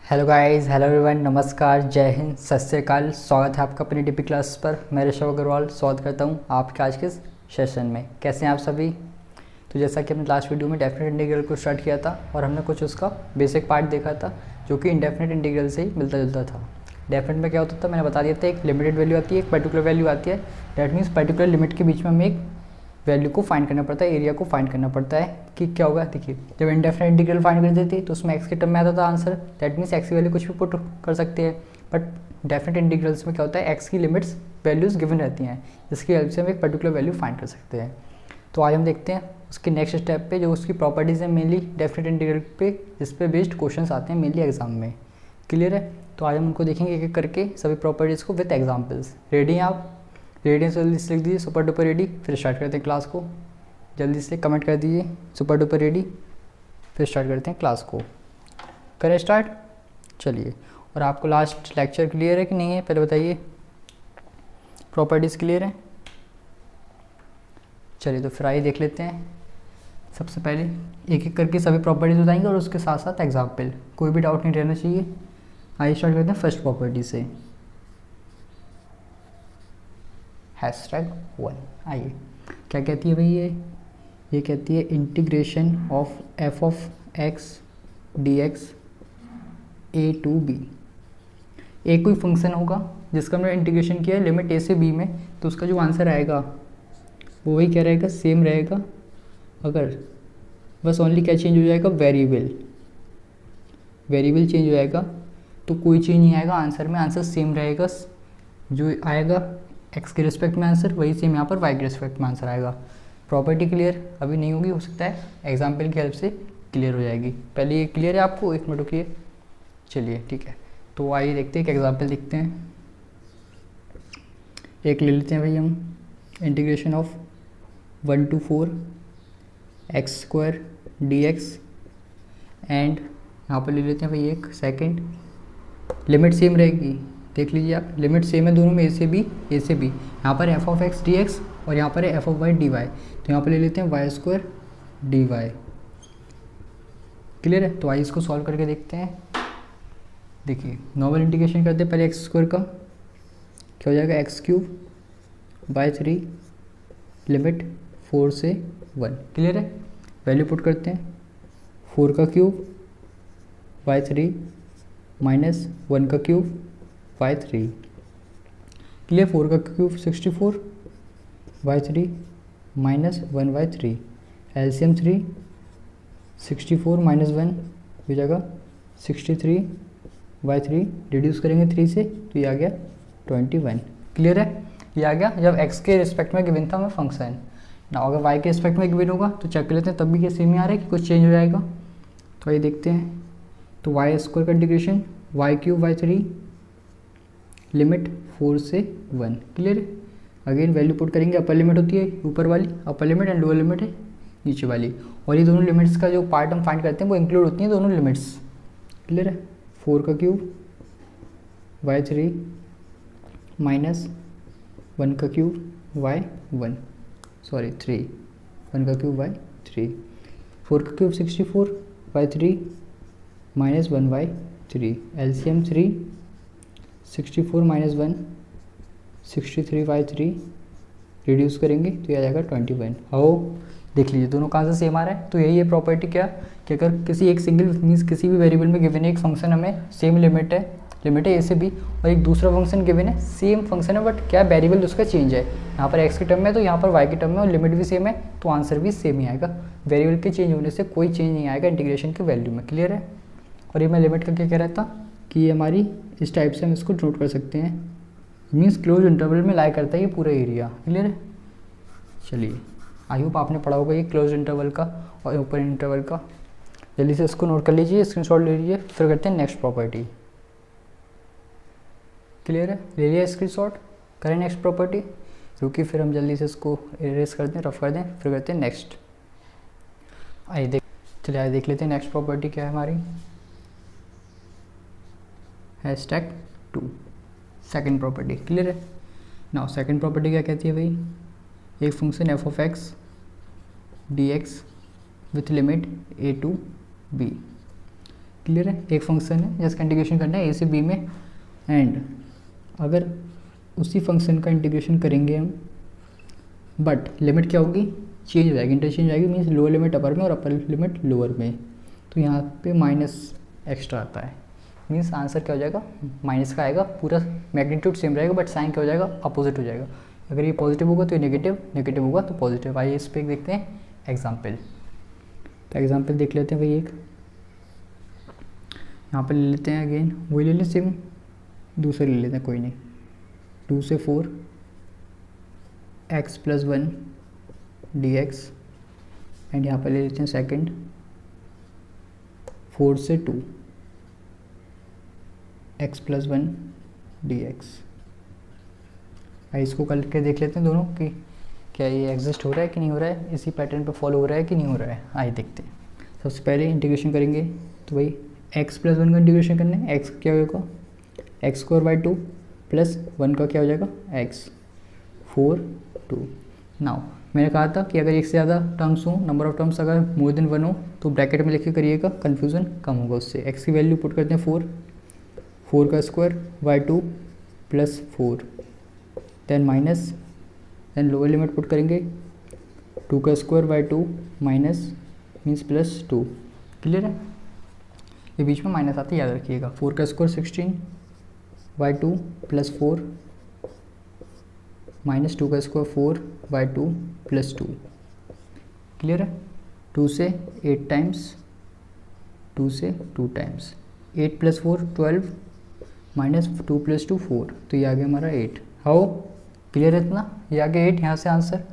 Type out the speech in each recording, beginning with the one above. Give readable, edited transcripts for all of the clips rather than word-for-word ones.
Hello guys, hello everyone, नमस्कार, जय हिंद, सत श्री अकाल। स्वागत है आपका अपनी डीपी क्लास पर। मैं ऋषभ अग्रवाल स्वागत करता हूं आपके आज के सेशन में। कैसे हैं आप सभी? तो जैसा कि हमने लास्ट वीडियो में डेफिनेट इंटीग्रल को स्टार्ट किया था और हमने कुछ उसका बेसिक पार्ट देखा था जो कि इंडेफिनेट इंटीग्रल से ही मिलता जुलता था। डेफिनेट में क्या होता था मैंने बता दिया था, एक लिमिटेड वैल्यू आती है, एक पर्टिकुलर वैल्यू आती है। डैट मीन्स पर्टिकुलर लिमिट के बीच में हमें एक वैल्यू को फाइंड करना पड़ता है, एरिया को फाइंड करना पड़ता है कि क्या होगा। देखिए, जब इंडेफिनेट इंटीग्रल फाइंड कर देती तो उसमें एक्स के टर्म में आता था आंसर। दैट मीन्स एक्स की वैल्यू कुछ भी पुट कर सकते हैं। बट डेफिनेट इंटीग्रल्स में क्या होता है, एक्स की लिमिट्स वैल्यूज गिवन रहती हैं, जिसकी हेल्प से हम एक पर्टिकुलर वैल्यू फाइंड कर सकते हैं। तो आज हम देखते हैं उसके नेक्स्ट स्टेप पे, जो उसकी प्रॉपर्टीज़ है मेनली डेफिनेट इंटीग्रल पे, जिस पे बेस्ड क्वेश्चंस आते हैं मेनली एग्जाम में। क्लियर है? तो आज हम उनको देखेंगे एक एक करके सभी प्रॉपर्टीज़ को विद एग्जाम्पल्स। रेडी हैं आप? रेडी जल्दी से लिख दीजिए सुपर डुपर रेडी, फिर स्टार्ट करते हैं क्लास को। जल्दी से कमेंट कर दीजिए सुपर डुपर रेडी, फिर स्टार्ट करते हैं क्लास को। करें स्टार्ट? चलिए। और आपको लास्ट लेक्चर क्लियर है कि नहीं है, पहले बताइए। प्रॉपर्टीज़ क्लियर है? चलिए, तो फिर आइए देख लेते हैं। सबसे पहले एक एक करके सभी प्रॉपर्टीज़ बताएंगे और उसके साथ साथ एग्जाम्पल, कोई भी डाउट नहीं रहना चाहिए। आइए स्टार्ट करते हैं फर्स्ट प्रॉपर्टी से। #1 आइए, क्या कहती है भाई ये कहती है integration of F of X D X A to B. एक कोई फंक्शन होगा जिसका हमने इंटीग्रेशन किया है लिमिट ए से बी में, तो उसका जो आंसर आएगा वो वही क्या रहेगा, सेम रहेगा। अगर बस ओनली क्या चेंज हो जाएगा, वेरिएबल चेंज हो जाएगा, तो कोई चेंज नहीं आएगा आंसर में, आंसर सेम रहेगा। जो आएगा एक्स के रिस्पेक्ट में आंसर, वही सेम यहाँ पर वाई के रिस्पेक्ट में आंसर आएगा। प्रॉपर्टी क्लियर अभी नहीं होगी, हो सकता है एग्जाम्पल की हेल्प से क्लियर हो जाएगी। पहले ये क्लियर है आपको? एक मिनट रुकिए। चलिए ठीक है, तो आइए देखते हैं एक एग्जाम्पल देखते हैं। एक ले लेते हैं भाई हम, integration of 1 to 4 x² dx and यहाँ पर ले लेते हैं भाई एक सेकंड। लिमिट सेम रहेगी, देख लीजिए आप, लिमिट सेम है दोनों में, ए से बी। यहाँ पर F of X D X और यहाँ पर है F of Y D Y. तो यहाँ पर ले लेते हैं y² dy। क्लियर है? तो आइए इसको सॉल्व करके देखते हैं। देखिए, नॉर्मल इंटीग्रेशन करते हैं पहले x² का, क्या हो जाएगा x³/3 लिमिट 4 से 1। क्लियर है? वैल्यू पुट करते हैं, 4 का क्यूब y3 माइनस 1 का क्यूब y3। क्लियर? 4 का cube 64 y3 minus 1/3। LCM 3, 64 minus 1 हो जाएगा 63/3। रिड्यूस करेंगे 3 से तो ये आ गया 21। क्लियर है? ये आ गया जब x के रिस्पेक्ट में गिवन था हमें फंक्शन ना। अगर y के रिस्पेक्ट में गिवन होगा तो चेक कर लेते हैं, तब भी क्या सेम ही आ रहा है कि कुछ चेंज हो जाएगा। तो ये देखते हैं, तो y² का इंटीग्रेशन y³ लिमिट 4 से 1। क्लियर? अगेन वैल्यू पुट करेंगे, अपर लिमिट होती है ऊपर वाली, upper limit and lower limit है नीचे वाली, और ये दोनों लिमिट्स का जो पार्ट हम फाइंड करते हैं वो इंक्लूड होती हैं दोनों लिमिट्स। क्लियर है? 4 का क्यूब y3 माइनस 1 का क्यूब y1, सॉरी 3, 1 का क्यूब y3। 4 का cube 64 y3 minus 1/3। LCM 3, 64 minus 1 63/3। Reduce करेंगे तो ये आ जाएगा 21। आओ देख लीजिए दोनों कहाँ से सेम आ रहा है। तो यही है प्रॉपर्टी क्या, कि अगर किसी एक सिंगल मीन्स किसी भी वेरिएबल में गिवन है एक फंक्शन, हमें सेम लिमिट है ए से बी, और एक दूसरा फंक्शन गिवन है, सेम फंक्शन है बट क्या वेरिएबल उसका चेंज है। यहाँ पर एक्स के टर्म में तो यहाँ पर वाई के टर्म में, और लिमिट भी सेम है तो आंसर भी सेम ही आएगा। वेरिएबल के चेंज होने से कोई चेंज नहीं आएगा इंटीग्रेशन की वैल्यू में। क्लियर है? और ये मैं लिमिट का क्या कह रहा था कि ये हमारी इस टाइप से हम इसको नोट कर सकते हैं, मीन्स क्लोज इंटरवल में लाई करता है ये पूरा एरिया। क्लियर है? चलिए, आई होप आपने पढ़ा होगा ये क्लोज इंटरवल का और ओपन इंटरवल का। जल्दी से इसको नोट कर लीजिए, स्क्रीनशॉट ले लीजिए, फिर करते हैं नेक्स्ट प्रॉपर्टी। क्लियर है? ले लिया स्क्रीनशॉट? करें नेक्स्ट प्रॉपर्टी। रुकिए, फिर हम जल्दी से इसको इरेज कर दें, रफ कर दें, फिर करते हैं नेक्स्ट। चलिए आइए देख लेते हैं नेक्स्ट प्रॉपर्टी क्या है हमारी। #2 सेकेंड प्रॉपर्टी। क्लियर है? नाउ सेकेंड प्रॉपर्टी क्या कहती है भाई, एक function F of X D x with limit a to b। Clear है, एक फंक्शन है जिसका इंटीग्रेशन करना है ए से बी में, एंड अगर उसी फंक्शन का इंटीग्रेशन करेंगे हम, बट लिमिट क्या होगी, चेंज हो जाएगी, इंटरचेंज हो जाएगी, मीन्स लोअर लिमिट अपर में और अपर लिमिट लोअर में, तो यहाँ पे माइनस एक्स्ट्रा आता है, मीन्स आंसर क्या हो जाएगा, माइनस का आएगा, पूरा मैग्नीट्यूड सेम रहेगा बट साइन क्या हो जाएगा, अपोजिट हो जाएगा। अगर ये पॉजिटिव होगा तो ये नेगेटिव, नेगेटिव होगा तो पॉजिटिव। आइए इस पर देखते हैं एग्जाम्पल। तो एग्जाम्पल देख लेते हैं भाई, एक यहाँ पर ले लेते हैं, अगेन वही ले लें सेम, दूसरे ले लेते हैं, कोई नहीं, 2 से 4 x + 1 dx, एंड यहाँ पर ले लेते हैं सेकंड 4 से 2 x + 1 dx। आइए इसको करके देख लेते हैं दोनों कि क्या ये एग्जिस्ट हो रहा है कि नहीं हो रहा है, इसी पैटर्न पे फॉलो हो रहा है कि नहीं हो रहा है। आइए देखते हैं। सबसे पहले इंटीग्रेशन करेंगे तो भाई x + 1 का इंटीग्रेशन करना है, x क्या होगा, x² / 2 + 1 का क्या हो जाएगा, x 4 2। नाउ मैंने कहा था कि अगर एक से ज़्यादा टर्म्स हो, नंबर ऑफ टर्म्स अगर मोर देन 1 हो तो ब्रैकेट में लिख के करिएगा, कन्फ्यूज़न कम होगा उससे। x की वैल्यू पुट करते हैं 4 का square / 2 + 4, then minus, then lower limit put करेंगे 2 का स्क्वायर / 2 माइनस मीन्स +2। क्लियर है, ये बीच में माइनस आते याद रखिएगा। 4 का स्क्वायर 16/2 + 4 माइनस 2 का स्क्वायर 4/2 + 2। क्लियर है, 2 से 8 टाइम्स, 2 से 2 टाइम्स, 8 + 4 12 माइनस 2 + 2 4, तो ये आ गया हमारा 8। हाउ, क्लियर है इतना, ये आ गया 8। यहाँ से आंसर,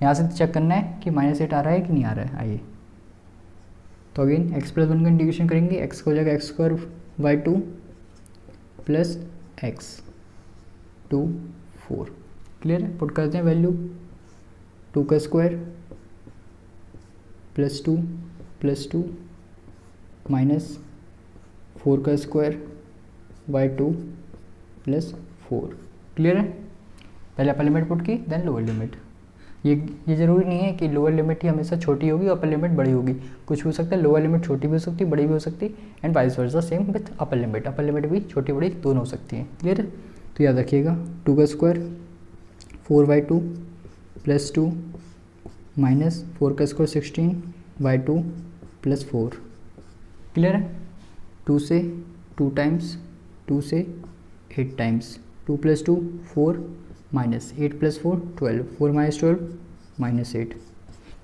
यहाँ से चेक करना है कि -8 आ रहा है कि नहीं आ रहा है। आइए तो अगेन x + 1 का इंटीग्रेशन करेंगे, x हो जाएगा x² / 2 + x 2 4। क्लियर है, पुट करते हैं वैल्यू, 2 का स्क्वायर +2 + 2 माइनस 4 का स्क्वायर / 2 + 4। क्लियर है, पहले अपर लिमिट पुट की, देन लोअर लिमिट। ये ज़रूरी नहीं है कि लोअर लिमिट ही हमेशा छोटी होगी, अपर लिमिट बड़ी होगी, कुछ भी हो सकता है, लोअर लिमिट छोटी भी हो सकती है, बड़ी भी हो सकती है, and vice versa same with upper limit भी छोटी बड़ी दोनों हो सकती है। क्लियर है, तो याद रखिएगा 2 का स्क्वायर 4/2 + 2 माइनस 4 का स्क्वायर 16/2 + 4। क्लियर है, 2 से 2 टाइम्स, 2 से 8 टाइम्स, 2 + 2 4 माइनस 8 + 4 12, 4 - 12 -8।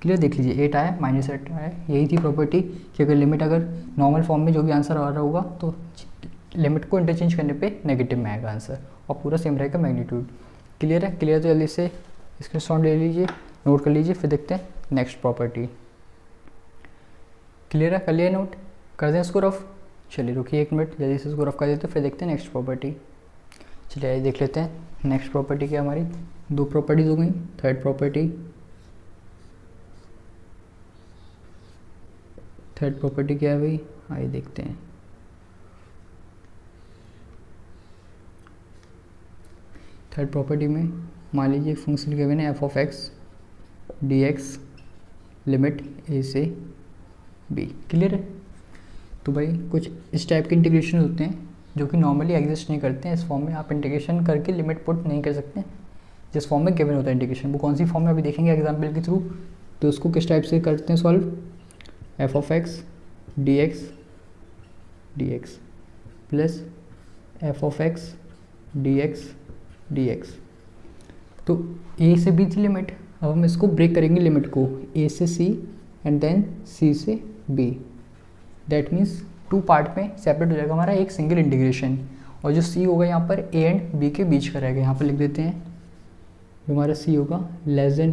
क्लियर, देख लीजिए 8 आया, -8 आया। यही थी प्रॉपर्टी कि अगर लिमिट, अगर नॉर्मल फॉर्म में जो भी आंसर आ रहा होगा तो लिमिट को इंटरचेंज करने पे नेगेटिव में आएगा आंसर, और पूरा सेम रहेगा मैग्नीट्यूड। क्लियर है, क्लियर तो जल्दी से स्क्रीनशॉट ले लीजिए, नोट कर लीजिए, फिर देखते हैं नेक्स्ट प्रॉपर्टी। क्लियर है, कर लिया नोट, कर दें इसको रफ। चलिए रुकिए 1 मिनट, जल्दी से इसको रफ कर देते हैं, फिर देखते हैं नेक्स्ट प्रॉपर्टी। चलिए आइए देख लेते हैं नेक्स्ट प्रॉपर्टी क्या हमारी। 2 प्रॉपर्टीज हो गई, थर्ड प्रॉपर्टी क्या है भाई, आइए देखते हैं। थर्ड प्रॉपर्टी में मान लीजिए एक फंक्शन गिवन है f(x) dx लिमिट a से b। क्लियर है, तो भाई कुछ इस टाइप के इंटीग्रेशन होते हैं जो कि नॉर्मली एग्जिस्ट नहीं करते हैं। इस फॉर्म में आप इंटीग्रेशन करके लिमिट पुट नहीं कर सकते जिस फॉर्म में गिवन होता है इंटीग्रेशन। वो कौन सी फॉर्म में अभी देखेंगे एग्जाम्पल के थ्रू। तो उसको किस टाइप से करते हैं solve, f(x) dx plus f(x) dx। तो a से b थी लिमिट, अब हम इसको ब्रेक करेंगे लिमिट को, a से c एंड देन c से b। दैट मीन्स 2 पार्ट में सेपरेट हो जाएगा हमारा एक सिंगल इंटीग्रेशन, और जो c होगा यहाँ पर a एंड b के बीच का रहेगा। यहाँ पर लिख देते हैं, जो हमारा c होगा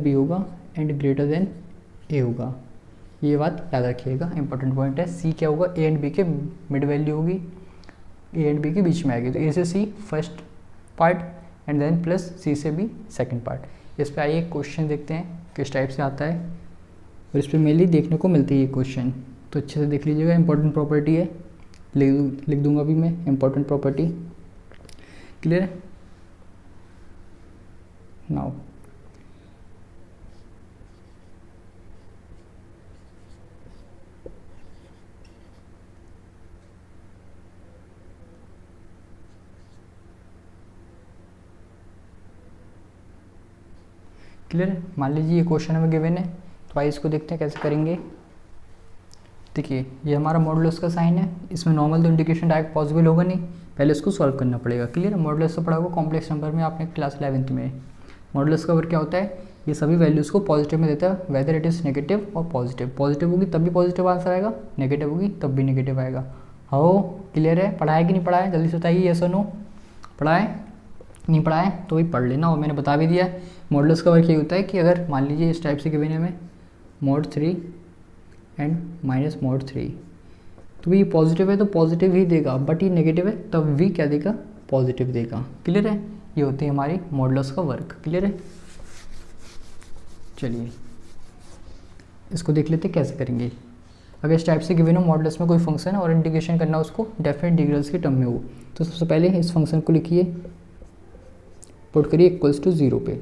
b होगा एंड greater a होगा। ये बात याद रखिएगा, इंपॉर्टेंट पॉइंट है। c क्या होगा, a एंड b के मिड वैल्यू होगी, a एंड b के बीच में आएगी। तो a से c first part and then plus c से b सेकंड पार्ट। इस पर आइए क्वेश्चन देखते हैं किस टाइप से आता है, और इस पर मेनली देखने को मिलती है ये क्वेश्चन, तो अच्छे से देख लीजिएगा। इंपॉर्टेंट प्रॉपर्टी है, लिख दूंगा अभी मैं इंपॉर्टेंट प्रॉपर्टी। क्लियर है, नाउ क्लियर है। मान लीजिए ये क्वेश्चन हमें गिवन है, तो आइए इसको देखते हैं कैसे करेंगे। देखिए ये हमारा मॉडुलस का साइन है, इसमें नॉर्मल तो इंटीग्रेशन डायरेक्ट पॉसिबल होगा नहीं, पहले इसको सॉल्व करना पड़ेगा। क्लियर है। मॉडुलस तो पढ़ा होगा कॉम्प्लेक्स नंबर में आपने क्लास 11th में। मॉडुलस का वर्क क्या होता है, ये सभी वैल्यूज़ को पॉजिटिव में देता है, वेदर इट इज़ नेगेटिव और पॉजिटिव। पॉजिटिव होगी तब भी पॉजिटिव आंसर आएगा, नेगेटिव होगी तब भी नेगेटिव आएगा। हो क्लियर है। पढ़ा है कि नहीं पढ़ा है, जल्दी से बताइए, यस और नो। पढ़ा है, नहीं पढ़ा है तो भी पढ़ लेना, और मैंने बता भी दिया है। मॉडुलस का वर्क ये होता है कि अगर मान लीजिए इस टाइप से गिवन है हमें mod 3 एंड माइनस mod 3, तो ये पॉजिटिव है तो पॉजिटिव ही देगा, बट ये नेगेटिव है तब भी क्या देगा, पॉजिटिव देगा। क्लियर है। ये होती है हमारी मॉडुलस का वर्क। क्लियर है। चलिए इसको देख लेते हैं कैसे करेंगे। अगर इस टाइप से गिवन हो मॉडुलस में कोई फंक्शन और इंटीग्रेशन करना उसको डेफिनेट इंटीग्रल्स के टर्म में हो, तो सबसे पहले इस फंक्शन को लिखिए, पुट करिए इक्वल्स टू 0 पे।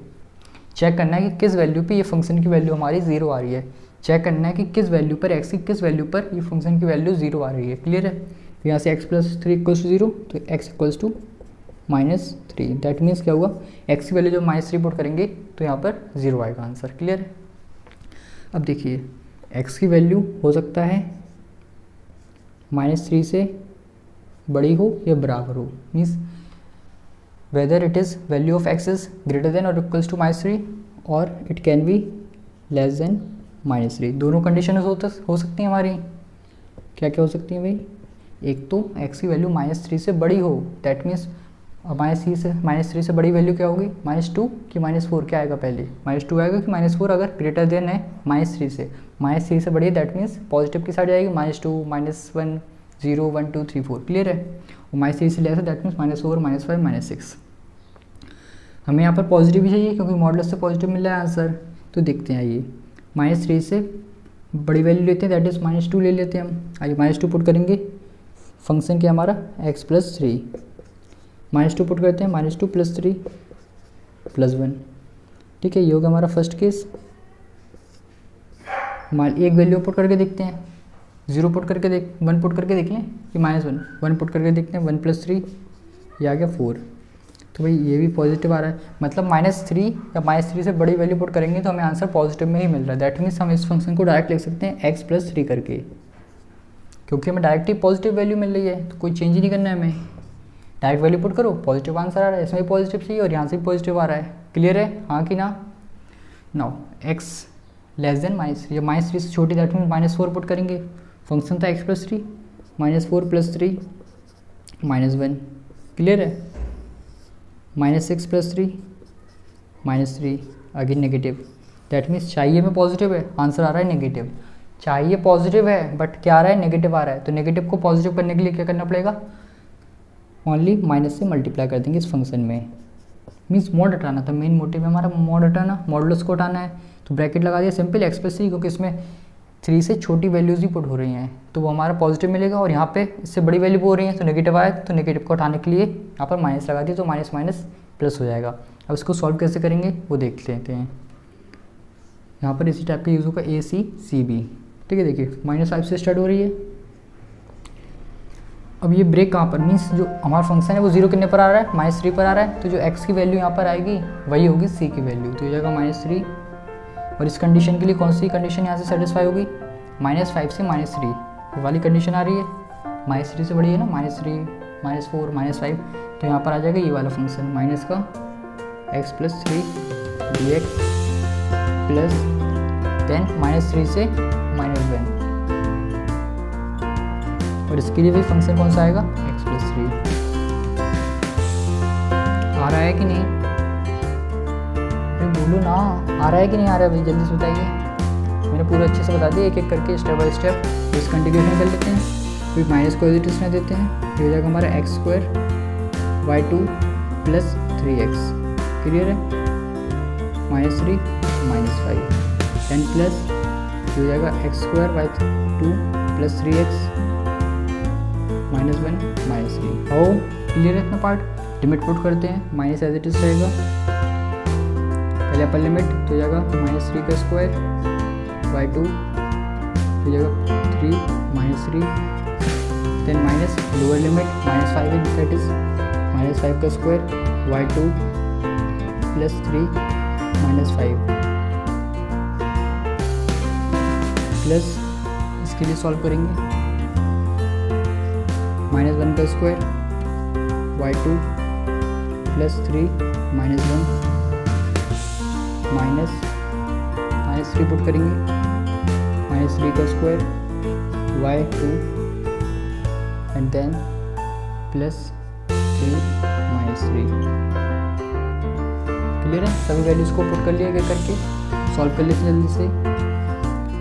चेक करना है कि किस वैल्यू पे ये फंक्शन की वैल्यू हमारी 0 आ रही है। चेक करना है कि किस वैल्यू पर एक्स की किस वैल्यू पर ये फंक्शन की वैल्यू 0 आ रही है। क्लियर है। तो यहाँ से x प्लस 3 इक्वल्स टू 0, तो x equals to -3। That means क्या हुआ, x की वैल्यू जब -3 पुट करेंगे तो यहाँ पर 0 आएगा आंसर। क्लियर है। अब देखिए x की वैल्यू हो सकता है -3 से बड़ी हो या बराबर हो, means whether it is value of x is greater than और इक्वल्स टू -3 और it can be less than -3। दोनों कंडीशन हो सकती हैं हमारी। क्या क्या हो सकती हैं भाई, एक तो x की वैल्यू -3 से बड़ी हो, दैट मीन्स -3 से बड़ी वैल्यू क्या होगी, -2 कि -4, क्या आएगा पहले, -2 आएगा कि -4। अगर ग्रेटर देन है -3 से बड़ी है, दैट मीन्स पॉजिटिव की साइड जाएगी, -2 -1 0 1 2 3 4। क्लियर है। और -3 से लेस है, दैट मीन्स -4 -5 -6। हमें यहाँ पर पॉजिटिव भी चाहिए क्योंकि मॉडुलस से पॉजिटिव मिल रहा है आंसर। तो देखते हैं आइए, -3 से बड़ी वैल्यू लेते हैं, दैट इज़ -2 ले लेते हैं हम। आइए -2 पुट करेंगे, फंक्शन क्या हमारा x प्लस 3, -2 पुट करते हैं, -2 + 3 + 1। ठीक है, ये होगा हमारा फर्स्ट केस। एक वैल्यू पुट करके देखते हैं, 1 पुट करके देख लें कि -1, 1 पुट करके देखते हैं, 1 + 3 ये आ गया 4। तो भाई ये भी पॉजिटिव आ रहा है, मतलब -3 या -3 से बड़ी वैल्यू पुट करेंगे तो हमें आंसर पॉजिटिव में ही मिल रहा है। दैट मीन्स हम इस फंक्शन को डायरेक्ट लिख सकते हैं x + 3 करके, क्योंकि हमें डायरेक्ट ही पॉजिटिव वैल्यू मिल रही है, तो कोई चेंज ही नहीं करना है हमें। डायरेक्ट वैल्यू पुट करो, पॉजिटिव आंसर आ रहा है, इसमें भी पॉजिटिव चाहिए और यहाँ से भी पॉजिटिव आ रहा है। क्लियर है, हाँ कि ना। नाउ x लेस देन -3 या -3 से छोटी, दैट मीन्स -4 पुट करेंगे। फंक्शन था x + 3, -4 + 3 -1। क्लियर है। -6 + 3 -3, अगेन नेगेटिव। दैट मीन्स चाहिए में पॉजिटिव है, आंसर आ रहा है नेगेटिव। चाहिए पॉजिटिव है बट क्या आ रहा है, नेगेटिव आ रहा है। तो नेगेटिव को पॉजिटिव करने के लिए क्या करना पड़ेगा, ओनली माइनस से मल्टीप्लाई कर देंगे इस फंक्शन में। मीन्स मॉड हटाना था, मेन मोटिव है हमारा मॉड हटाना, मॉडुलस को हटाना है। तो ब्रैकेट लगा दिया सिंपल x + 3, क्योंकि इसमें 3 से छोटी वैल्यूज़ ही पुट हो रही हैं, तो वो हमारा पॉजिटिव मिलेगा। और यहाँ पे इससे बड़ी वैल्यू हो रही है तो नेगेटिव आया, तो नेगेटिव को हटाने के लिए यहाँ पर माइनस लगा दिया, तो माइनस माइनस प्लस हो जाएगा। अब इसको सॉल्व कैसे करेंगे वो देख लेते हैं। यहाँ पर इसी टाइप का यूज़ होगा ACCB। ठीक है, देखिए -5 से स्टार्ट हो रही है। अब ये ब्रेक कहाँ पर, मीन्स जो हमारा फंक्शन है वो 0 कितने पर आ रहा है, -3 पर आ रहा है। तो जो x की वैल्यू यहाँ पर आएगी वही होगी c की वैल्यू, तो ये जाएगा -3। और इस कंडीशन के लिए कौन सी कंडीशन यहाँ से सेटिस्फाई होगी, -5 से -3 ये वाली कंडीशन आ रही है। -3 से बड़ी है ना, -3 -4 -5, तो यहाँ पर आ जाएगा ये वाला फंक्शन माइनस का x + 3 dx प्लस देन -3 से -1। और इसके लिए भी फंक्शन कौन सा आएगा, x + 3। आ रहा है कि नहीं, बोलो ना, आ रहा है कि नहीं आ रहा है भाई, जल्दी से बताइए। मैंने पूरा अच्छे से बता दिया एक एक करके स्टेप बाय स्टेप। तो इसका इंटीग्रेशन कर लेते हैं, फिर माइनस को एडिटर्स में देते हैं, ये हो जाएगा हमारा x² y2 + 3x। क्लियर है, -3 -5 10 प्लस हो जाएगा x² y2 + 3x -1 -3। हो क्लियर है इतना पार्ट। लिमिट पुट करते हैं, माइनस एज इट इज रहेगा, पहले अपर लिमिट तो हो जाएगा -3 का स्क्वायर y2 हो जाएगा 3 -3, देन माइनस लोअर लिमिट -5 है, दैट इज -5 का स्क्वायर y2 + 3 -5 प्लस इसके लिए सॉल्व करेंगे -1 का स्क्वायर y2 प्लस 3 -1 -3 पुट करेंगे -3 का square y2 and then plus 3 -3। Clear है? सभी वैल्यूज को पुट कर लिया गया करके सॉल्व कर लेते हैं जल्दी से।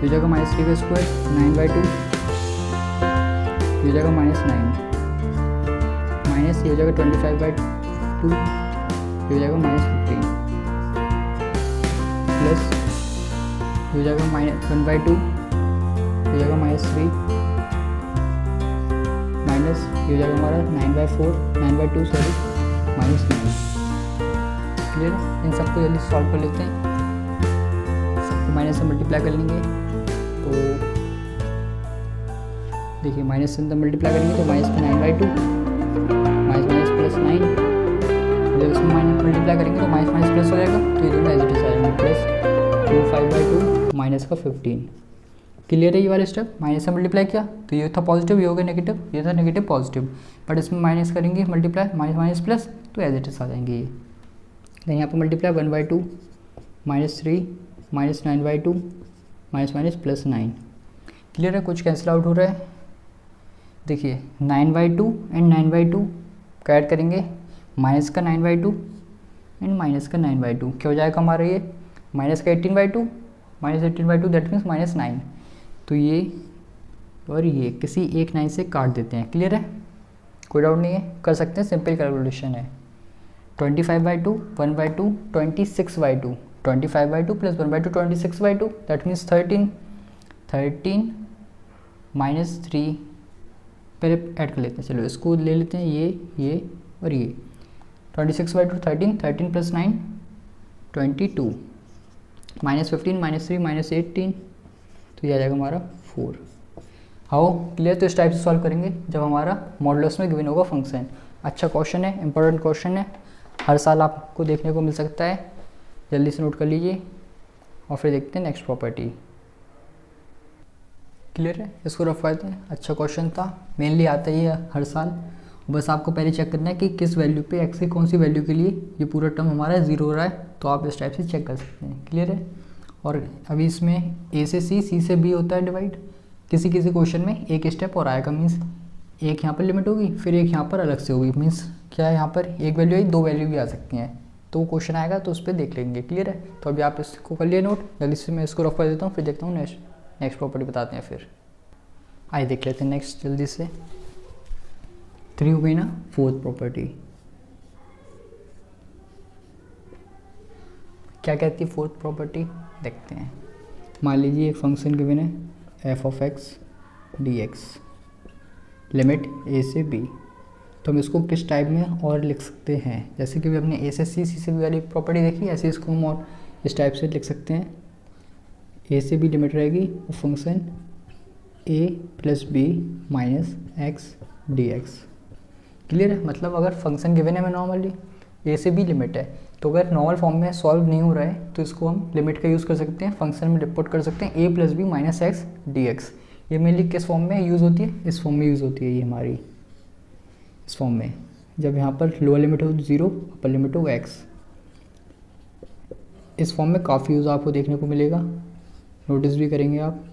ये जगह -3 का स्क्वायर 9/2, ये जगह -9 माइनस ये जगह 25/2, ये जगह -15 प्लस ये जगह -1/2, ये जगह -3 माइनस ये जगह हमारा 9/2 सॉरी -9। क्लियर है? इन सबको जल्दी सॉल्व कर लेते हैं। सबको माइनस से मल्टीप्लाई कर लेंगे तो देखिए माइनस से मल्टीप्लाई करेंगे तो माइनस का 9/2 माइनस प्लस 9, जब इसमें माइनस मल्टीप्लाई करेंगे तो माइनस प्लस हो जाएगा तो ये दोनों एज इट इज आएंगे प्लस 5/2 माइनस का 15। क्लियर है? ये वाला स्टेप माइनस से मल्टीप्लाई किया तो ये था पॉजिटिव, ये हो गया नेगेटिव, ये था नेगेटिव पॉजिटिव, बट इसमें माइनस करेंगे मल्टीप्लाई माइनस प्लस तो एज इट इज आ जाएंगे ये। देन यहाँ पर मल्टीप्लाई 1/2 -3 -9/2 माइनस प्लस 9। क्लियर है? कुछ कैंसिल आउट हो रहा है। देखिए 9/2 एंड 9/2 का ऐड करेंगे माइनस का 9/2 एंड माइनस का 9/2 क्या हो जाएगा हमारा ये माइनस का 18/2 -18/2 दैट मीन्स -9। तो ये और ये किसी एक 9 से काट देते हैं। क्लियर है? कोई डाउट नहीं है, कर सकते हैं, सिंपल कैलकुलेशन है। 25/2 1/2 26/2 25/2 प्लस 1/2 26/2 दैट मीन्स 13 -3 पहले ऐड कर लेते हैं। चलो इसको ले लेते हैं, ये और ये 26/2 13 प्लस 9 22 -15 -3 -18 तो ये आ जाएगा हमारा 4। हाउ? क्लियर? तो इस टाइप से सॉल्व करेंगे जब हमारा मॉडुलस में गिवन होगा फंक्शन। अच्छा क्वेश्चन है, इंपॉर्टेंट क्वेश्चन है, हर साल आपको देखने को मिल सकता है, जल्दी से नोट कर लीजिए और फिर देखते हैं नेक्स्ट प्रॉपर्टी। क्लियर है? इसको रफ करते हैं। अच्छा क्वेश्चन था, मेनली आता है ये हर साल, बस आपको पहले चेक करना है कि किस वैल्यू पे एक्स की कौन सी वैल्यू के लिए ये पूरा टर्म हमारा 0 हो रहा है, तो आप इस टाइप से चेक कर सकते हैं। क्लियर है? और अभी इसमें ए से सी से बी होता है डिवाइड, किसी किसी क्वेश्चन में एक स्टेप और आएगा, मीन्स एक यहाँ पर लिमिट होगी फिर एक यहाँ पर अलग से होगी, मीन्स क्या है यहाँ पर एक वैल्यू आई, दो वैल्यू भी आ सकती हैं, तो क्वेश्चन आएगा तो उस पर देख लेंगे। क्लियर है? तो अभी आप इसको कर लिए नोट, जल्दी से मैं इसको रफ कर देता हूँ, फिर देखता हूँ नेक्स्ट प्रॉपर्टी बताते हैं। फिर आइए देख लेते हैं नेक्स्ट जल्दी से। 3 हो गई ना, 4th प्रॉपर्टी क्या कहती है 4th प्रॉपर्टी, देखते हैं। मान लीजिए एक फंक्शन गिवन है f(x) dx लिमिट a से b, तो हम इसको किस टाइप में और लिख सकते हैं, जैसे कि हमने a से c से b वाली प्रॉपर्टी देखी, ऐसे इसको हम और इस टाइप से लिख सकते हैं। a से b लिमिट रहेगी वो function a + b - x dx। Clear है? मतलब अगर फंक्शन गिवन है मैं नॉर्मली a से b लिमिट है, तो अगर नॉर्मल फॉर्म में सॉल्व नहीं हो रहा है तो इसको हम लिमिट का यूज़ कर सकते हैं, फंक्शन में रिपोर्ट कर सकते हैं a + b - x dx। ये मेनली किस फॉर्म में यूज़ होती है, इस फॉर्म में यूज़ होती है ये हमारी, इस फॉर्म में, जब यहाँ पर लोअर लिमिट हो 0 अपर लिमिट हो x। इस फॉर्म में काफ़ी यूज़ आपको देखने को मिलेगा, नोटिस भी करेंगे आप,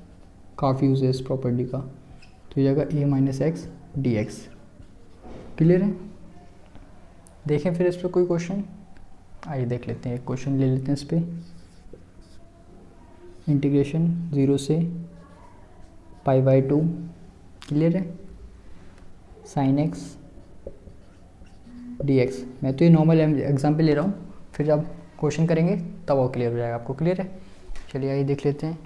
काफ़ी यूज़ है इस प्रॉपर्टी का। तो ये जगह a - x dx। क्लियर है? देखें फिर इस पर कोई क्वेश्चन, आइए देख लेते हैं, एक क्वेश्चन ले लेते हैं इस पर। इंटीग्रेशन 0 से π/2, क्लियर है, sin x dx। मैं तो ये नॉर्मल एग्जाम्पल ले रहा हूँ, फिर जब क्वेश्चन करेंगे तब वो क्लियर हो जाएगा आपको। क्लियर है? चलिए आइए देख लेते हैं।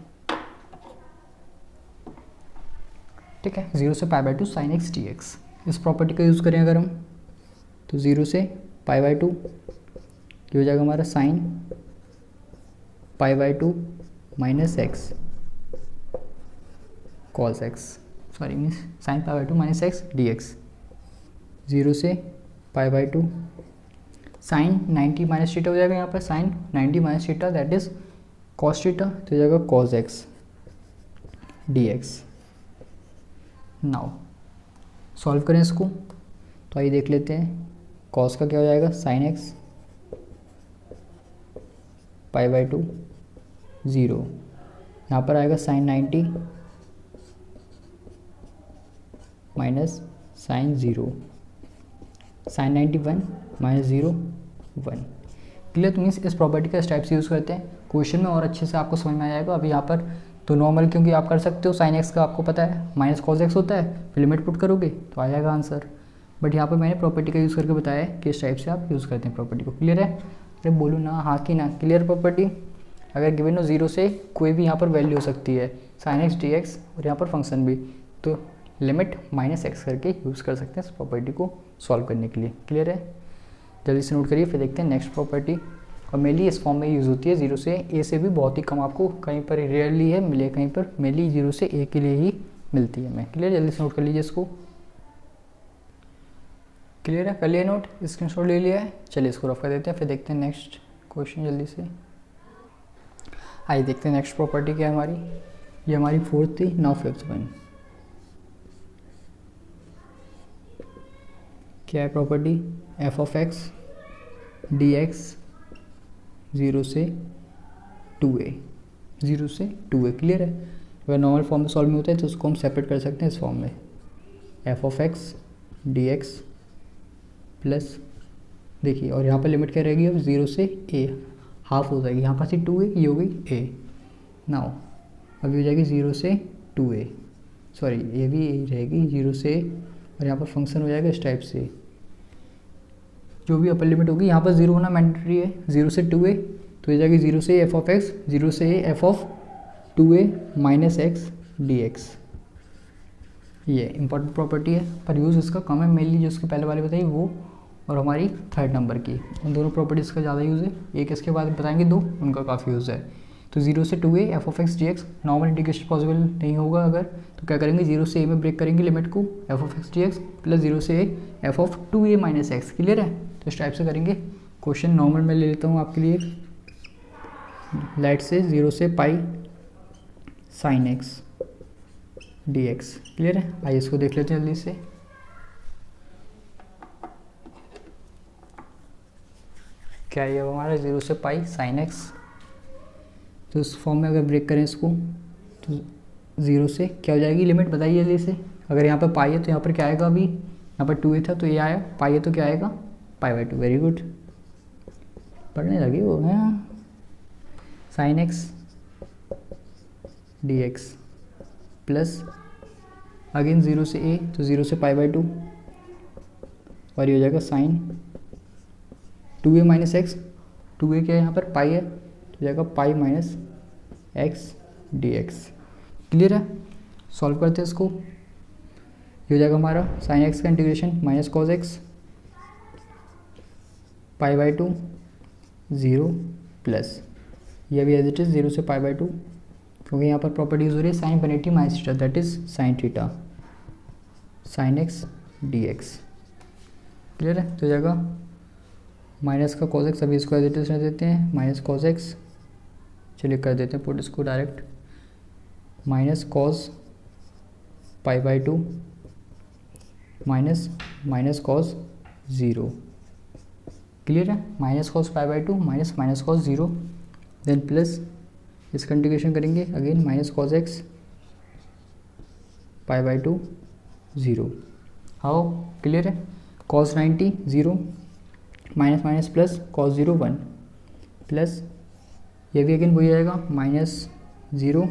ठीक है, 0 से π/2 sin x dx, इस प्रॉपर्टी का यूज़ करें अगर हम, तो 0 से π/2 ये हो जाएगा हमारा sin π/2 - x cos x, sorry means sin π/2 - x dx। 0 से π/2 sin 90 - थीटा हो जाएगा यहाँ पर, sin 90 - theta that is cos theta, तो हो जाएगा cos x dx। Now solve करें इसको, तो आइए देख लेते हैं। कॉस का क्या हो जाएगा, sine X pi by two 0, यहाँ पर आएगा sine 90 minus sine 0, sine 91 minus 0 1। Clear. तो मीन्स इस प्रॉपर्टी का इस टाइप से यूज़ करते हैं, क्वेश्चन में और अच्छे से आपको समझ में आ जाएगा। अभी यहाँ पर तो नॉर्मल क्योंकि आप कर सकते हो, साइन एक्स का आपको पता है माइनस कॉस एक्स होता है, फिर लिमिट पुट करोगे तो आ जाएगा आंसर। बट यहाँ पर मैंने प्रॉपर्टी का यूज़ करके बताया है कि इस टाइप से आप यूज़ करते हैं प्रॉपर्टी को। क्लियर है? अरे बोलो ना हाँ कि ना। Clear property? अगर गिवन हो 0 से कोई भी यहाँ पर वैल्यू हो सकती है, साइन एक्स डी एक्स, और यहाँ पर फंक्शन भी, तो लिमिट माइनस एक्स करके यूज़ कर सकते हैं इस प्रॉपर्टी को सॉल्व करने के लिए। क्लियर है? जल्दी से नोट करिए, फिर देखते हैं नेक्स्ट प्रॉपर्टी। और मेनली इस फॉर्म में यूज़ होती है, 0 से ए से भी बहुत ही कम, आपको कहीं पर रेयरली है मिले, कहीं पर मेनली 0 से ए के लिए ही मिलती है हमें। क्लियर? जल्दी से नोट कर लीजिए इसको। क्लियर है? कर लिया नोट, स्क्रीनशॉट ले लिया है। चलिए इसको रफ कर देते हैं, फिर देखते हैं नेक्स्ट क्वेश्चन जल्दी से। आइए देखते हैं नेक्स्ट प्रॉपर्टी क्या है हमारी। ये हमारी फोर्थ थी, नाउ फिफ्थ वन। क्या है property? F of X D x 0 से 2a, 0 से 2a। क्लियर है? अगर नॉर्मल फॉर्म में सॉल्व में होता है तो उसको हम सेपरेट कर सकते हैं इस फॉर्म में, F of X D x plus, देखिए, और यहाँ पर लिमिट क्या रहेगी अब, 0 से a, हाफ हो जाएगी, यहाँ पर से 2a, ये हो गई a। नाउ अभी हो जाएगी 0 से 2a, सॉरी ये भी a रहेगी 0 से, और यहाँ पर फंक्शन हो जाएगा इस टाइप से, जो भी अपर लिमिट होगी यहाँ पर 0 होना मैंडेटरी है, 0 से 2a, तो ये जाएगी 0 से एफ ऑफ एक्स, 0 से F of 2a minus x D x. ये इंपॉर्टेंट प्रॉपर्टी है, पर यूज़ इसका कम है, मेनली जो उसके पहले वाले बताई वो और हमारी थर्ड नंबर की, उन दोनों प्रॉपर्टीज़ का ज़्यादा यूज़ है। एक इसके बाद बताएंगे दो, उनका काफ़ी यूज़ है। तो 0 से 2a F of X D x, normal integration possible नहीं होगा अगर, तो क्या करेंगे 0 से a में ब्रेक करेंगे लिमिट को, F of X D x plus 0 से a F of 2a minus x. Clear है? तो इस टाइप से करेंगे। क्वेश्चन नॉर्मल में ले लेता हूँ आपके लिए, लाइट से 0 से pi sine X D X. Clear है? आइए इसको देख लेते हैं जल्दी से। क्या ये हमारा 0 से पाई साइन एक्स, तो इस फॉर्म में अगर ब्रेक करें इसको तो 0 से क्या हो जाएगी लिमिट, बताइए जल्दी से। अगर यहाँ पर पाई है तो यहाँ पर क्या आएगा, अभी यहाँ पर 2a था तो ये आया, पाई है तो क्या आएगा, पाई बाई 2। वेरी गुड, पढ़ने लगे वो हैं। Sign X D x plus again 0 से a, तो 0 से पाई बाई 2, और ये हो जाएगा sign 2a minus X, 2a क्या है यहाँ पर पाई है, तो हो जाएगा पाई minus x D X. Clear है? सॉल्व करते हैं इसको। ये हो जाएगा हमारा साइन एक्स का integration minus cos X pi by 2 0 plus, ये भी एज इट इज़ 0 से पाई बाई 2, क्योंकि यहाँ पर प्रॉपर्टी यूज हो रही है sine 180 minus theta, that is sine theta sine X D X. Clear है? तो जाएगा माइनस का कॉस एक्स, अभी इसको एज इट इज रख देते हैं, माइनस कॉस एक्स, चलिए कर देते हैं पुट इसको direct, minus cos pi by 2 minus minus cos 0। Clear है? Minus cos pi by 2 minus minus cos 0, then plus इसका इंटीग्रेशन करेंगे again minus cos X pi by 2 0। How? Clear है? Cos 90 0 minus minus plus cos 0 1 plus, ये भी again वही आएगा minus 0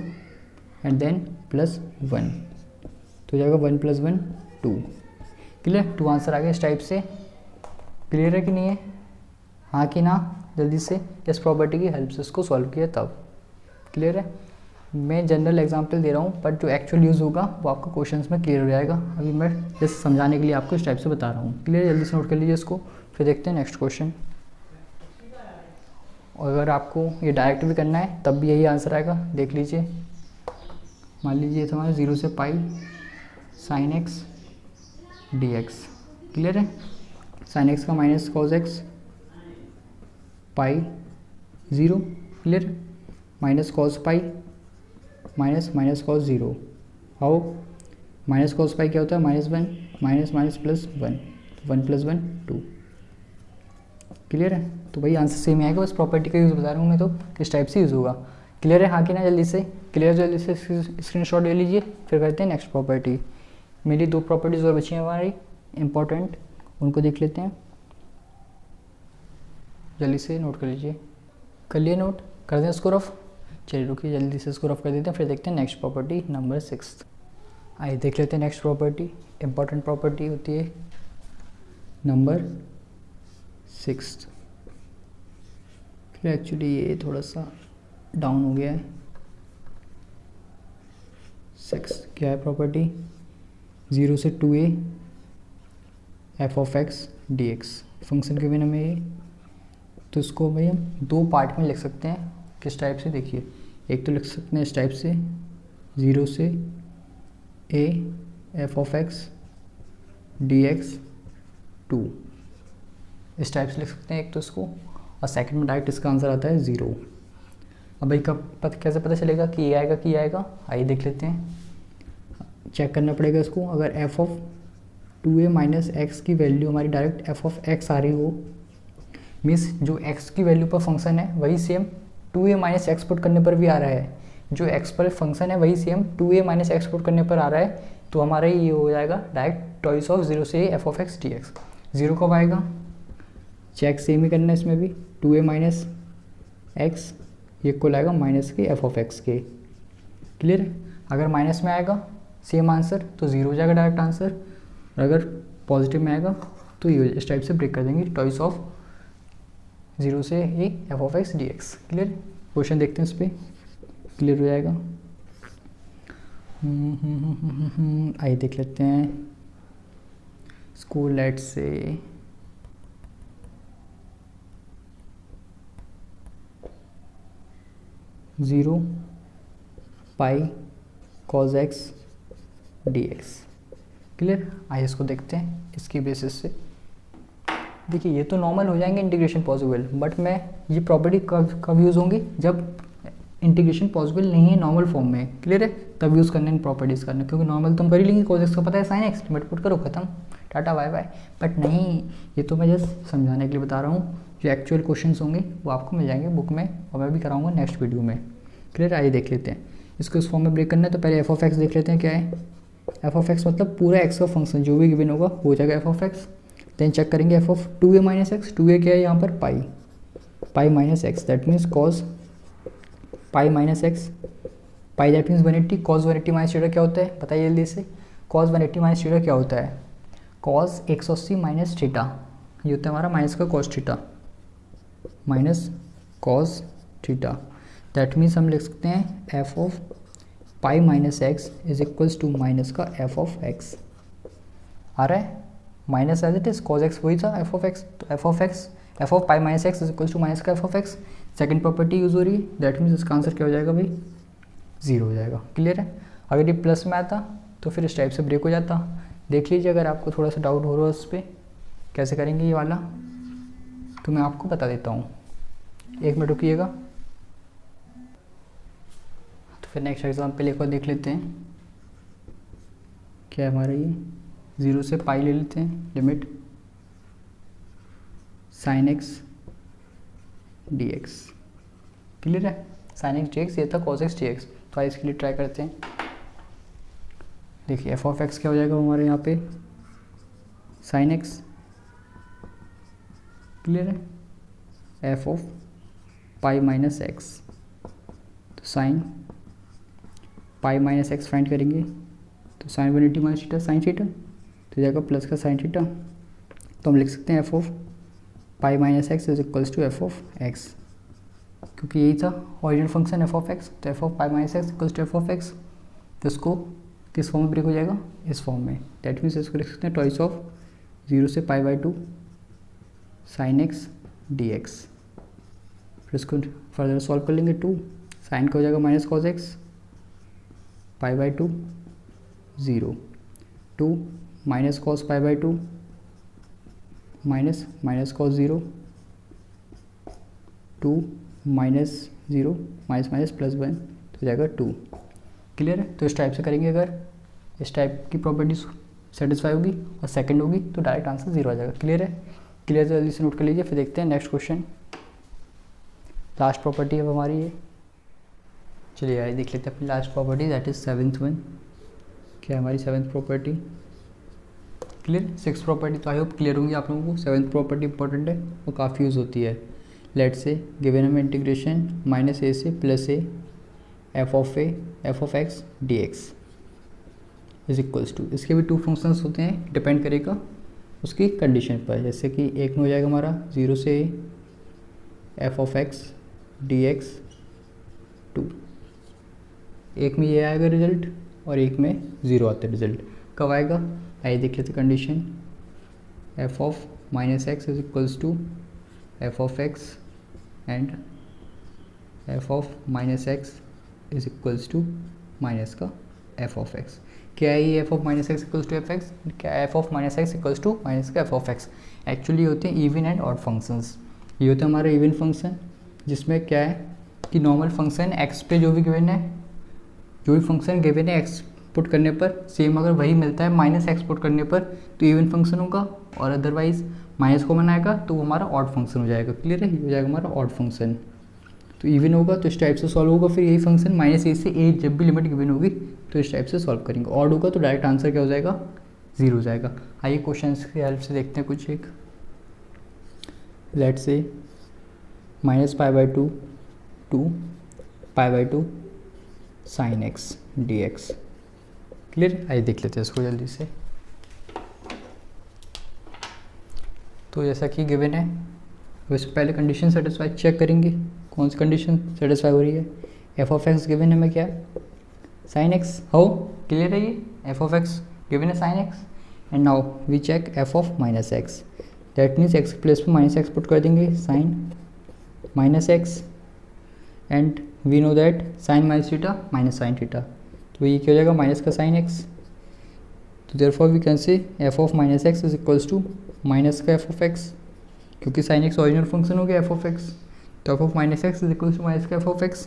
and then plus 1, तो जाएगा 1 प्लस 1 2। क्लियर? 2 आंसर आ गया इस टाइप से। क्लियर है कि नहीं है? हाँ कि ना? जल्दी से इस प्रॉपर्टी की हेल्प से इसको सॉल्व किया तब। क्लियर है? मैं जनरल एग्जांपल दे रहा हूँ, बट जो एक्चुअल यूज़ होगा वो आपको क्वेश्चंस में क्लियर हो जाएगा। अभी मैं जस्ट समझाने के लिए आपको इस टाइप से बता रहा हूँ। क्लियर? जल्दी से नोट कर लीजिए इसको, फिर देखते हैं नेक्स्ट क्वेश्चन। और अगर आपको ये डायरेक्ट भी करना है तब भी यही आंसर आएगा, देख लीजिए। मान लीजिए तो हमारा 0 से pi sine X D X. Clear है? साइन एक्स का minus cos X pi 0। Clear? Minus cos pi minus minus cos zero. How? Minus cos पाई क्या होता है? Minus one, minus minus plus one, one plus one two. Clear है? तो भाई answer same ही आएगा, बस प्रॉपर्टी का यूज़ बता रहा हूँ मैं, तो किस टाइप से यूज़ होगा। क्लियर है? हाँ कि ना? जल्दी से क्लियर, जल्दी से स्क्रीनशॉट ले लीजिए, फिर करते हैं नेक्स्ट प्रॉपर्टी। मेरी दो प्रॉपर्टीज़ और बची हैं हमारी इम्पोर्टेंट, उनको देख लेते हैं। जल्दी से नोट कर लीजिए। कर लिए नोट? कर दें स्कोर ऑफ? चलिए रुकिए, जल्दी से स्कोर ऑफ कर देते हैं, फिर देखते हैं नेक्स्ट प्रॉपर्टी नंबर 6। आइए देख लेते हैं नेक्स्ट प्रॉपर्टी। इम्पोर्टेंट प्रॉपर्टी होती है नंबर 6। फिर एक्चुअली ये थोड़ा सा डाउन हो गया है। 6 क्या है प्रॉपर्टी? 0 से 2a F of X D x function के बिना में ये, तो इसको भाई हम दो पार्ट में लिख सकते हैं। किस टाइप से? देखिए, एक तो लिख सकते हैं इस टाइप से, 0 से a F of X D x 2, इस टाइप से लिख सकते हैं एक तो इसको, और सेकंड में डायरेक्ट इसका आंसर आता है 0। अब भाई कब कैसे पता चलेगा कि ये आएगा कि ये आएगा? आइए देख लेते हैं। चेक करना पड़ेगा इसको। अगर F of 2a minus x की वैल्यू हमारी डायरेक्ट एफ ऑफ एक्स आ रही हो, मीन्स जो x की वैल्यू पर फंक्शन है वही same 2a minus x put करने पर भी आ रहा है, जो x पर फंक्शन है वही same 2a minus x put करने पर आ रहा है, तो हमारा ये हो जाएगा डायरेक्ट टॉइस ऑफ 0 से F of X D x. 0 कब आएगा? चेक सेम ही करना है इसमें भी, 2a माइनस एक्स ये इक्वल आएगा माइनस के एफ ऑफ एक्स के। क्लियर है? अगर माइनस में आएगा सेम आंसर तो 0 हो जाएगा डायरेक्ट आंसर, और अगर पॉजिटिव में आएगा तो ये इस टाइप से ब्रेक कर देंगे, टॉइस ऑफ 0 से A F of X D X. Clear? Question देखते हैं इस पर, क्लियर हो जाएगा। आइए देख लेते हैं इसको। Let's say zero pi cos x D X. Clear? आइए इसको देखते हैं इसकी बेसिस से। देखिए, ये तो नॉर्मल हो जाएंगे इंटीग्रेशन पॉसिबल, बट मैं ये प्रॉपर्टी कब यूज़ होंगी? जब इंटीग्रेशन पॉसिबल नहीं है नॉर्मल फॉर्म में। क्लियर है? तब यूज़ करना इन प्रॉपर्टीज़ करना, क्योंकि नॉर्मल तुम कर ही लेंगे, कॉज एक्स का पता है साइन एक्स, लिमिट पुट करो खत्म, टाटा बाय बाय। बट नहीं, ये तो मैं जस्ट समझाने के लिए बता रहा हूँ। जो एक्चुअल क्वेश्चंस होंगे वो आपको मिल जाएंगे बुक में, और मैं भी कराऊंगा नेक्स्ट वीडियो में। क्लियर? आइए देख लेते हैं इसको। इस फॉर्म में ब्रेक करना है तो पहले एफ ऑफ एक्स देख लेते हैं क्या है। एफ ऑफ एक्स मतलब पूरा एक्स का फंक्शन जो भी गिवन होगा वो हो जाएगा F of X. Then check करेंगे F of 2a minus X. 2a क्या है यहाँ पर? Pi, pi minus X, that means cos pi minus X. Pi that means 180। Cos 180 minus theta क्या होता है बताइए जल्दी से? कॉज 180 माइनस थीटा क्या होता है? कॉज 180 माइनस थीटा, ये होता है हमारा माइनस का cos theta, minus cos theta. That means हम लिख सकते हैं F of pi minus X is equals to minus का एफ ऑफ एक्स। आ रहा है? Minus as it is, cos X वही था एफ ऑफ एक्स, तो F of X F of pi minus X is equals to minus का F of X. Second property use हो रही है, दैट मीन्स इसका आंसर क्या हो जाएगा भाई? 0 हो जाएगा। क्लियर है? अगर ये प्लस में आता तो फिर इस टाइप से ब्रेक हो जाता। देख लीजिए, अगर आपको थोड़ा सा डाउट हो रहा है उस पर कैसे करेंगे ये वाला, तो मैं आपको बता देता हूँ। 1 मिनट रुकिएगा, तो फिर नेक्स्ट एग्जाम्पल एक और देख लेते हैं। क्या है हमारा ये? 0 से पाई ले लेते हैं, limit sign X D X. Clear है? साइन एक्स डी एक्स ये था कॉस एक्स डी एक्स, तो आइए इसके लिए ट्राई करते हैं। देखिए एफ ऑफ एक्स क्या हो जाएगा हमारे यहाँ पे? Sine X. क्लियर है? F of pi minus X, तो sine pi minus X find करेंगे, तो sine 180 minus theta sine theta, तो जाएगा प्लस का साइन थीटा। तो हम लिख सकते हैं F of pi minus X is equals to F of X, क्योंकि यही था original function F of X, तो F of pi minus X equals to F of X. तो इसको किस फॉर्म में ब्रेक हो जाएगा? इस फॉर्म में। दैट मीन्स इसको लिख सकते हैं टॉइस ऑफ 0 से पाई by 2 sign X D x. फिर इसको फर्दर सॉल्व कर लेंगे। 2 साइन का हो जाएगा minus cos X, pi by 2 0, 2 minus cos pi by 2 minus minus cos 0, 2 minus 0 minus minus plus 1, तो हो जाएगा 2। क्लियर है। तो इस टाइप से करेंगे, अगर इस टाइप की प्रॉपर्टीज सेटिस्फाई होगी और सेकंड होगी तो डायरेक्ट आंसर 0 आ जाएगा। क्लियर है। क्लियर, जल्दी से नोट कर लीजिए। फिर देखते हैं नेक्स्ट क्वेश्चन। लास्ट प्रॉपर्टी अब हमारी है, चलिए यार देख लेते हैं अपनी last property, that is 7th one. क्या है हमारी 7th property? Clear. 6th property तो आई होप क्लियर होंगी आप लोगों को। 7th प्रॉपर्टी इंपॉर्टेंट है, वो काफ़ी यूज़ होती है। लेट से गिवन हमें इंटीग्रेशन -a से +a f of x dx is equals to, इसके भी 2 फंक्शंस होते हैं, डिपेंड करेगा उसकी कंडीशन पर। जैसे कि एक में हो जाएगा हमारा 0 से a f of x dx 2, एक में ये आएगा रिजल्ट और एक में 0 आता है रिजल्ट। कब आएगा? आइए देख लेते condition. f of -x is equals to f of x and f of -x is equals to minus का f of x। क्या है ये f of -x equals to f(x)? क्या है f of -x equals to minus का f of x? Actually होते हैं even and odd functions. ये होता है हमारा इवन फंक्शन, जिसमें क्या है कि नॉर्मल फंक्शन x पे जो भी गिवन है, जो भी फंक्शन गिवन है x पुट करने पर सेम अगर वही मिलता है -x पुट करने पर तो इवन फंक्शन होगा, और अदरवाइज माइनस को बनाएगा तो वो हमारा ऑड फंक्शन हो जाएगा। क्लियर है, ये हो जाएगा हमारा ऑड फंक्शन। तो इवन होगा तो इस टाइप से सॉल्व होगा, फिर यही फंक्शन -a से a जब भी लिमिट गिवन होगी तो इस टाइप से सॉल्व करेंगे। ऑड होगा तो डायरेक्ट आंसर क्या हो जाएगा? 0 हो जाएगा। आइए क्वेश्चन की हेल्प से देखते हैं कुछ एक। लेट से -π/2 to π/2 sin x dx। Clear. आइए देख लेते हैं इसको जल्दी से। तो जैसा कि गिवन है वैसे पहले कंडीशन सेटिस्फाई चेक करेंगे, कौन सी कंडीशन सेटिस्फाई हो रही है। f of x गिवन है हमें क्या है? sin x। हाउ क्लियर है ये f of x गिवन है sin x, and now we check f of -x। That means x place पे -x पुट कर देंगे, sin -x, and we know that sin -θ -sin θ, तो ये क्या हो जाएगा? माइनस का sin x। तो therefore we can say f of -x is equals to minus का f of x, क्योंकि sin x ओरिजिनल फंक्शन हो गया f of x, तो f of -x is equals to minus का f of x।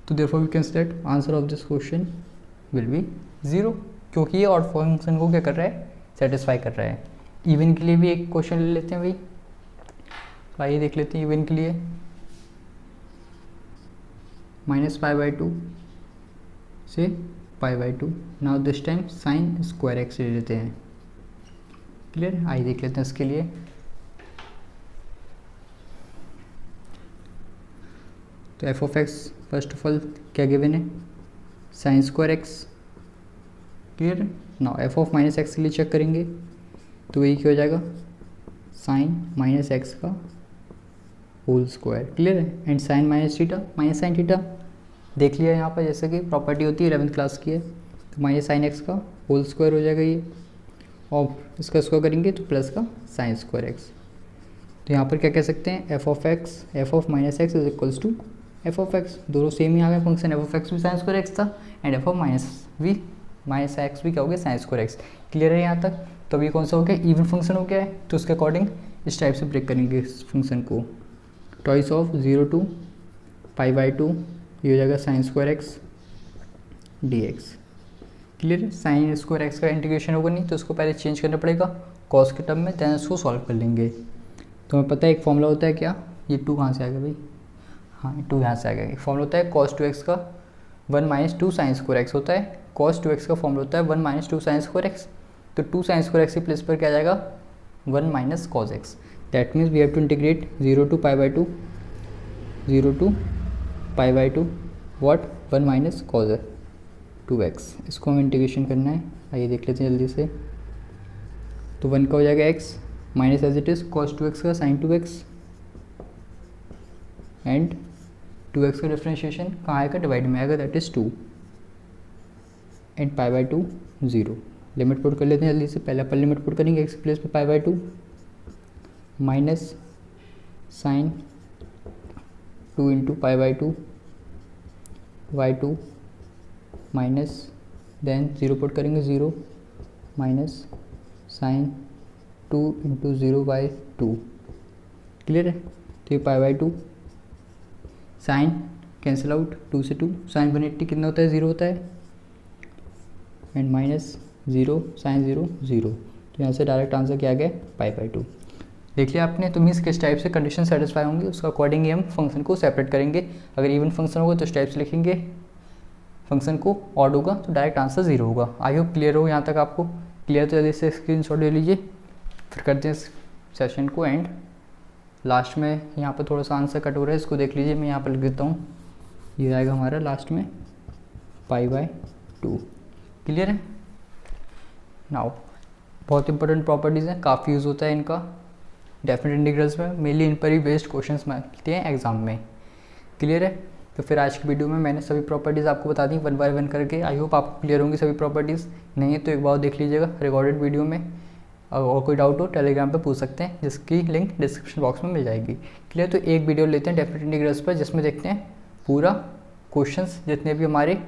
तो therefore we can say that answer of this question will be 0, क्योंकि ये odd function को क्या कर रहा है? सेटिस्फाई कर रहा है। इवन के लिए भी एक क्वेश्चन ले लेते हैं भाई, तो आइए देख लेते हैं इवन के लिए। -π/2 से π/2, now this time sine square x ले लेते हैं। क्लियर। आइए देख लेते हैं इसके लिए। तो f of x first of all क्या गिवन है? Sign square x। Clear. Now f of -x के लिए चेक करेंगे तो वही क्या हो जाएगा? साइन -x का होल स्क्वायर। क्लियर है। एंड साइन -sin θ देख लिया यहाँ पर, जैसे कि प्रॉपर्टी होती है 11th क्लास की है, तो -sin x का होल स्क्वायर हो जाएगा ये, और इसका स्क्वायर करेंगे तो प्लस का sin स्क्वायर x। तो यहाँ पर क्या कह सकते हैं? f of -x is equals to f of x। दोनों सेम ही आ गए फंक्शन, f of x भी sin स्क्वायर x था एंड f of -x भी क्या हो गया? sin square x। क्लियर है यहाँ तक? तो ये कौन सा हो गया? इवन फंक्शन हो गया है, तो उसके अकॉर्डिंग इस टाइप से ब्रेक करेंगे इस फंक्शन को। टॉइस ऑफ 0 to π/2 ये हो जाएगा sin square x dx। Clear. Sign square x का इंटीग्रेशन होगा नहीं तो उसको पहले चेंज करना पड़ेगा कॉस के टर्म में, देन उसको सॉल्व कर लेंगे। तो हमें पता है एक फॉर्मूला होता है क्या? ये 2 कहाँ से आ गया भाई? हाँ 2 यहाँ से आ गया। एक फॉर्मूला होता है cos 2x का 1 - 2 sin स्क्वायर x होता है। cos 2x का फॉर्मूला होता है 1 - 2 sin स्क्वायर x। तो 2 sin स्क्वायर x की प्लेस पर क्या आ जाएगा? 1 - cos x। That means we have to integrate 0 to π/2 what? 1 - cos 2x। इसको हम इंटीग्रेशन करना है। आइए देख लेते हैं जल्दी से। तो 1 का हो जाएगा x minus as it is cos 2x का sin 2x, एंड 2x का डिफ्रेंशिएशन कहाँ आएगा? डिवाइड में आएगा, that is 2, and π/2 0। Limit put कर लेते हैं जल्दी से। पहले अपन लिमिट पुट करेंगे x प्लेस पे π/2 minus sine 2 × π/2 y2 minus then 0 put करेंगे 0 माइनस साइन 2 × 0/2। क्लियर है। तो ये π/2 साइन कैंसिल आउट, 2 से 2 साइन 180 कितना होता है? 0 होता है। And minus 0 sine 0 0। तो यहाँ से डायरेक्ट आंसर क्या आ गया, π/2। देख लिया आपने। तो मीन्स किस टाइप से कंडीशन सेटिस्फाई होंगी उसका अकॉर्डिंग हम फंक्शन को सेपरेट करेंगे। अगर इवन फंक्शन होगा तो इस टाइप से लिखेंगे, फंक्शन को ऑड होगा तो डायरेक्ट आंसर 0 होगा। आई होप क्लियर हो यहाँ तक आपको। क्लियर तो जल्दी से स्क्रीनशॉट ले लीजिए, फिर करते हैं सेशन को एंड। लास्ट में यहाँ पर थोड़ा सा आंसर कट हो रहा है, इसको देख लीजिए। मैं यहाँ पर लिख देता हूँ, ये आएगा हमारा लास्ट में π/2। क्लियर है। नाउ बहुत इंपॉर्टेंट प्रॉपर्टीज़ हैं, काफ़ी यूज़ होता है इनका डेफिनेट इंटीग्रल्स में, मेनली इन पर ही बेस्ड क्वेश्चंस मिलते हैं एग्जाम में। क्लियर है। तो फिर आज की वीडियो में मैंने सभी प्रॉपर्टीज़ आपको बता दी 1 बाय 1 करके। आई होप आपको क्लियर होंगी सभी प्रॉपर्टीज़। नहीं है तो एक बार देख लीजिएगा रिकॉर्डेड वीडियो में। और कोई डाउट हो टेलीग्राम पे पूछ सकते हैं, जिसकी लिंक डिस्क्रिप्शन बॉक्स में मिल जाएगी। क्लियर। तो एक वीडियो लेते हैं डेफिनेट इंटीग्रल्स पर, जिसमें देखते हैं पूरा क्वेश्चंस जितने भी हमारे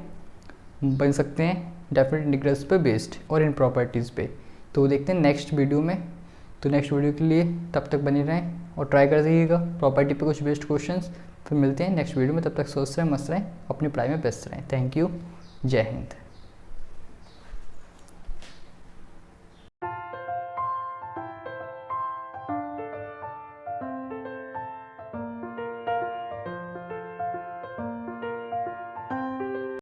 बन सकते हैं डेफिनेट इंटीग्रल्स पे बेस्ड और इन प्रॉपर्टीज़ पे। तो देखते हैं नेक्स्ट वीडियो में। तो नेक्स्ट वीडियो के लिए तब तक बने रहें और ट्राई कर दीजिएगा प्रॉपर्टी पे कुछ बेस्ड क्वेश्चंस। फिर मिलते हैं नेक्स्ट वीडियो में, तब तक सोचते रहें, मस्त रहें, अपनी पढ़ाई में व्यस्त रहें। Thank you. जय हिंद।